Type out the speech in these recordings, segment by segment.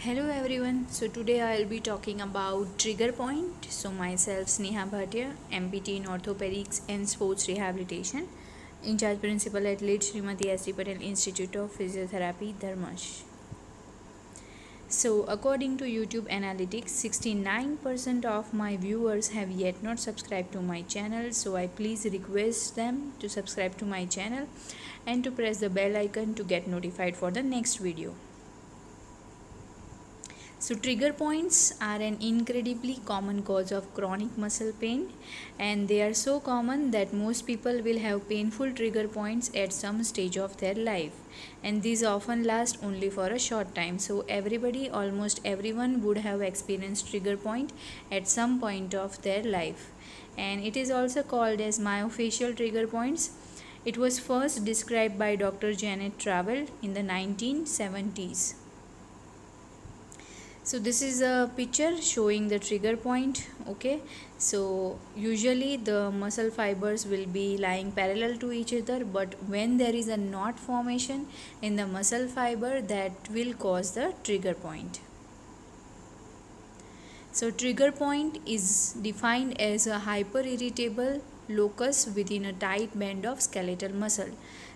Hello everyone. So today I'll be talking about trigger point. So myself Sneha Bhatia, MPT in Orthopedics and Sports Rehabilitation, in charge principal at lead Srimati S. D. Patel Institute of Physiotherapy, Dharmash. So according to YouTube Analytics, 69% of my viewers have yet not subscribed to my channel. So I please request them to subscribe to my channel and to press the bell icon to get notified for the next video. So trigger points are an incredibly common cause of chronic muscle pain, and they are so common that most people will have painful trigger points at some stage of their life, and these often last only for a short time. So almost everyone would have experienced trigger point at some point of their life, and it is also called as myofascial trigger points. It was first described by Dr. Janet Travell in the 1970s. So this is a picture showing the trigger point. Okay, so usually the muscle fibers will be lying parallel to each other, but when there is a knot formation in the muscle fiber, that will cause the trigger point. So trigger point is defined as a hyper-irritable locus within a tight band of skeletal muscle.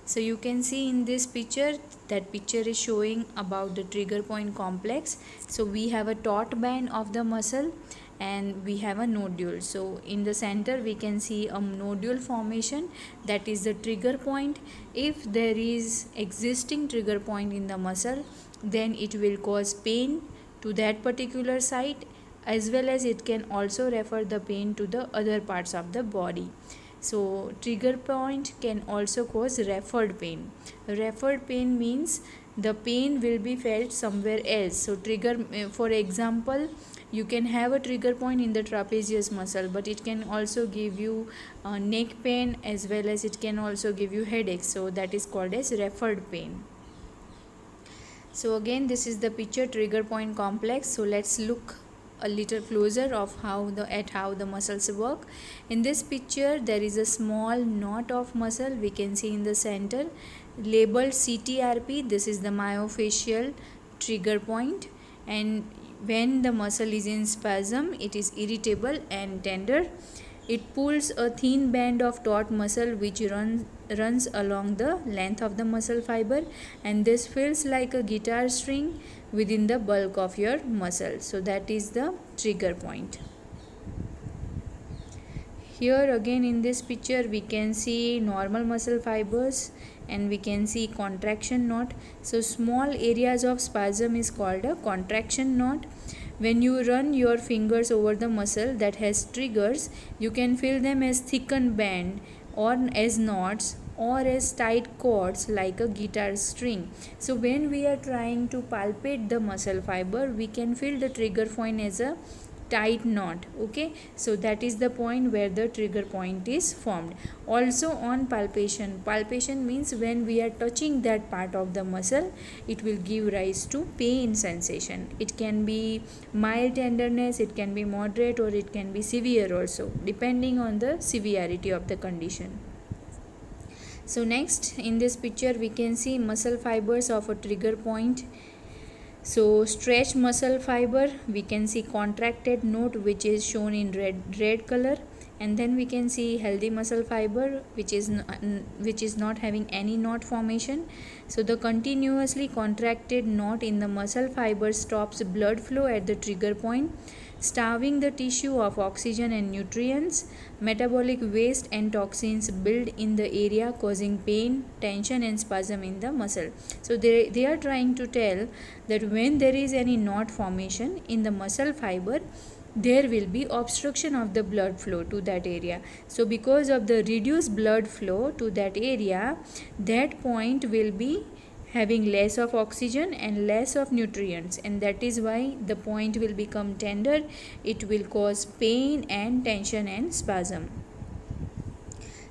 So you can see in this picture, that picture is showing about the trigger point complex. So we have a taut band of the muscle and we have a nodule. So in the center we can see a nodule formation, that is the trigger point. If there is existing trigger point in the muscle, then it will cause pain to that particular site, as well as it can also refer the pain to the other parts of the body. So trigger point can also cause referred pain. Referred pain means the pain will be felt somewhere else. So for example, you can have a trigger point in the trapezius muscle, but it can also give you neck pain, as well as it can also give you headache. So that is called as referred pain. So again, this is the picture trigger point complex. So let's look a little closer of how the muscles work. In this picture there is a small knot of muscle we can see in the center, labeled CTRP. This is the myofascial trigger point, and when the muscle is in spasm, it is irritable and tender. It pulls a thin band of taut muscle which runs along the length of the muscle fiber, and this feels like a guitar string within the bulk of your muscle. So that is the trigger point. Here again in this picture we can see normal muscle fibers and we can see contraction knot. So small areas of spasm is called a contraction knot. When you run your fingers over the muscle that has triggers, you can feel them as thickened band, or as knots, or as tight cords like a guitar string. So when we are trying to palpate the muscle fiber, we can feel the trigger point as a tight knot. Okay, so that is the point where the trigger point is formed. Also on palpation means when we are touching that part of the muscle, it will give rise to pain sensation. It can be mild tenderness, it can be moderate, or it can be severe also, depending on the severity of the condition. So next in this picture we can see muscle fibers of a trigger point. So stretched muscle fiber, we can see contracted knot which is shown in red color, and then we can see healthy muscle fiber which is not having any knot formation. So the continuously contracted knot in the muscle fiber stops blood flow at the trigger point, starving the tissue of oxygen and nutrients. Metabolic waste and toxins build in the area, causing pain, tension and spasm in the muscle. So they are trying to tell that when there is any knot formation in the muscle fiber, there will be obstruction of the blood flow to that area. So because of the reduced blood flow to that area, that point will be having less of oxygen and less of nutrients, and that is why the point will become tender. It will cause pain and tension and spasm.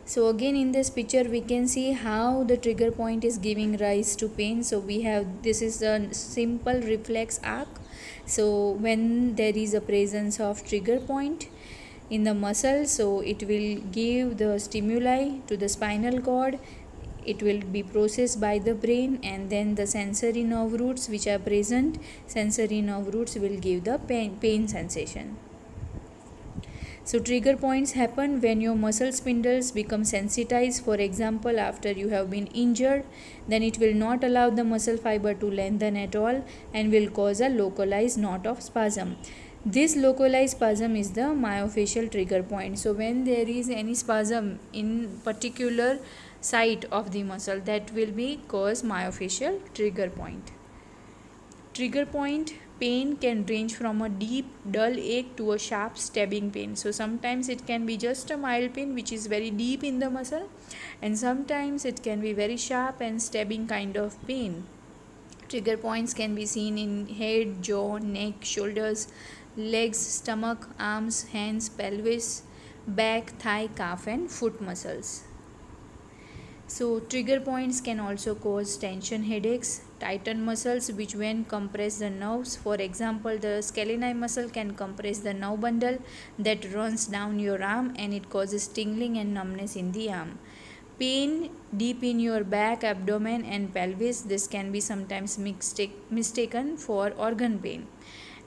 So again in this picture we can see how the trigger point is giving rise to pain. So we have, this is a simple reflex arc. So when there is a presence of trigger point in the muscle, so it will give the stimuli to the spinal cord it will be processed by the brain, and then the sensory nerve roots which are present, sensory nerve roots will give the pain sensation. So trigger points happen when your muscle spindles become sensitized. For example, after you have been injured, then it will not allow the muscle fiber to lengthen at all and will cause a localized knot of spasm. This localized spasm is the myofascial trigger point. So when there is any spasm in particular site of the muscle, that will be cause myofascial trigger point. Trigger point pain can range from a deep dull ache to a sharp stabbing pain. So sometimes it can be just a mild pain which is very deep in the muscle, and sometimes it can be very sharp and stabbing kind of pain. Trigger points can be seen in head, jaw, neck, shoulders, legs, stomach, arms, hands, pelvis, back, thigh, calf and foot muscles. So trigger points can also cause tension headaches, tighten muscles which when compress the nerves. For example, the scaleni muscle can compress the nerve bundle that runs down your arm, and it causes tingling and numbness in the arm. Pain deep in your back, abdomen and pelvis, this can be sometimes mistaken for organ pain.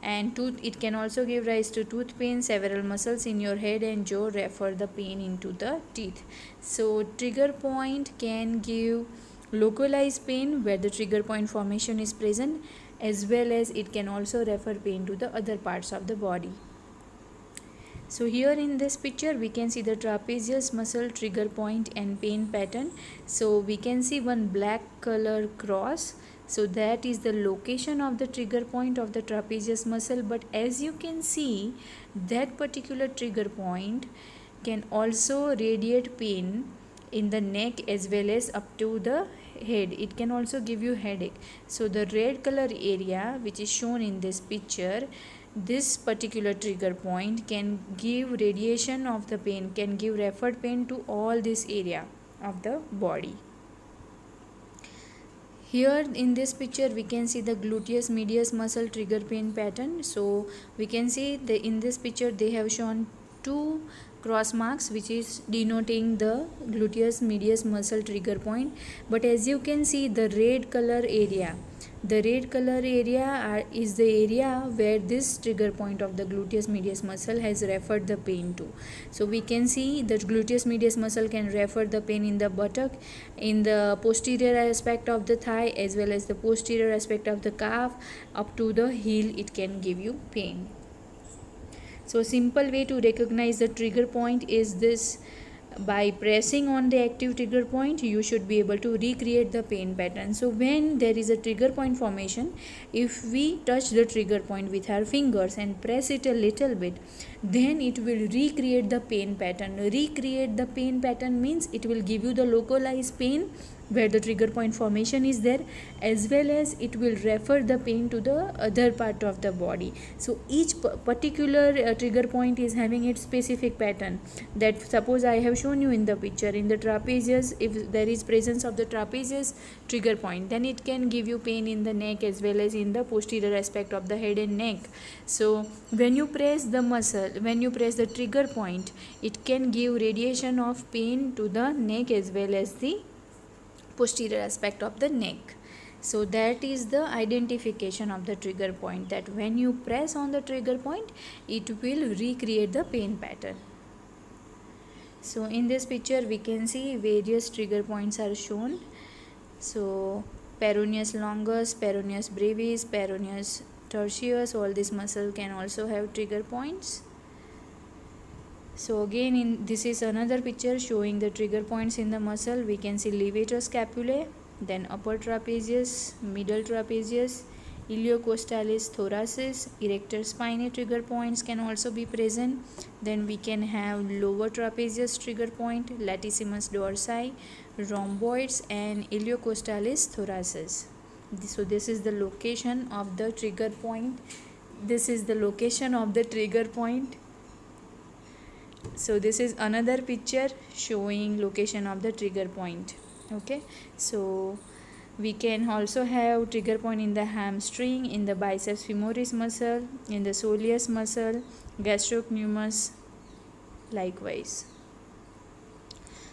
And it can also give rise to tooth pain. Several muscles in your head and jaw refer the pain into the teeth. So trigger point can give localized pain where the trigger point formation is present, as well as it can also refer pain to the other parts of the body. So here in this picture we can see the trapezius muscle trigger point and pain pattern. So we can see one black color cross. So that is the location of the trigger point of the trapezius muscle. But as you can see, that particular trigger point can also radiate pain in the neck as well as up to the head. It can also give you headache. So the red color area which is shown in this picture, this particular trigger point can give radiation of the pain, can give referred pain to all this area of the body. Here in this picture we can see the gluteus medius muscle trigger pain pattern. So we can see in this picture they have shown two cross marks which is denoting the gluteus medius muscle trigger point. But as you can see, the red color area, is the area where this trigger point of the gluteus medius muscle has referred the pain to. So we can see that gluteus medius muscle can refer the pain in the buttock, in the posterior aspect of the thigh, as well as the posterior aspect of the calf, up to the heel it can give you pain. So simple way to recognize the trigger point is this: by pressing on the active trigger point, you should be able to recreate the pain pattern. So when there is a trigger point formation, if we touch the trigger point with our fingers and press it a little bit, then it will recreate the pain pattern. Recreate the pain pattern means it will give you the localized pain where the trigger point formation is there, as well as it will refer the pain to the other part of the body. So each particular trigger point is having its specific pattern. That suppose I have shown you in the picture, in the trapezius, if there is presence of the trapezius trigger point, then it can give you pain in the neck as well as in the posterior aspect of the head and neck. So when you press the muscle, when you press the trigger point, it can give radiation of pain to the neck as well as the posterior aspect of the neck. So that is the identification of the trigger point, that when you press on the trigger point, it will recreate the pain pattern. So in this picture we can see various trigger points are shown. So peroneus longus, peroneus brevis, peroneus tertius, all these muscles can also have trigger points. So again, this is another picture showing the trigger points in the muscle. We can see levator scapulae, then upper trapezius, middle trapezius, iliocostalis thoracis, erector spinae trigger points can also be present. Then we can have lower trapezius trigger point, latissimus dorsi, rhomboids and iliocostalis thoracis. So this is the location of the trigger point. So this is another picture showing location of the trigger point. Okay, so we can also have trigger point in the hamstring, in the biceps femoris muscle, in the soleus muscle, gastrocnemius likewise.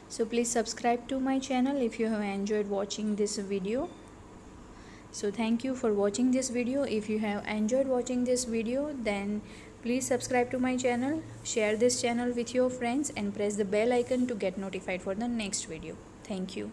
So please subscribe to my channel if you have enjoyed watching this video. So thank you for watching this video. If you have enjoyed watching this video, then please subscribe to my channel, share this channel with your friends, and press the bell icon to get notified for the next video. Thank you.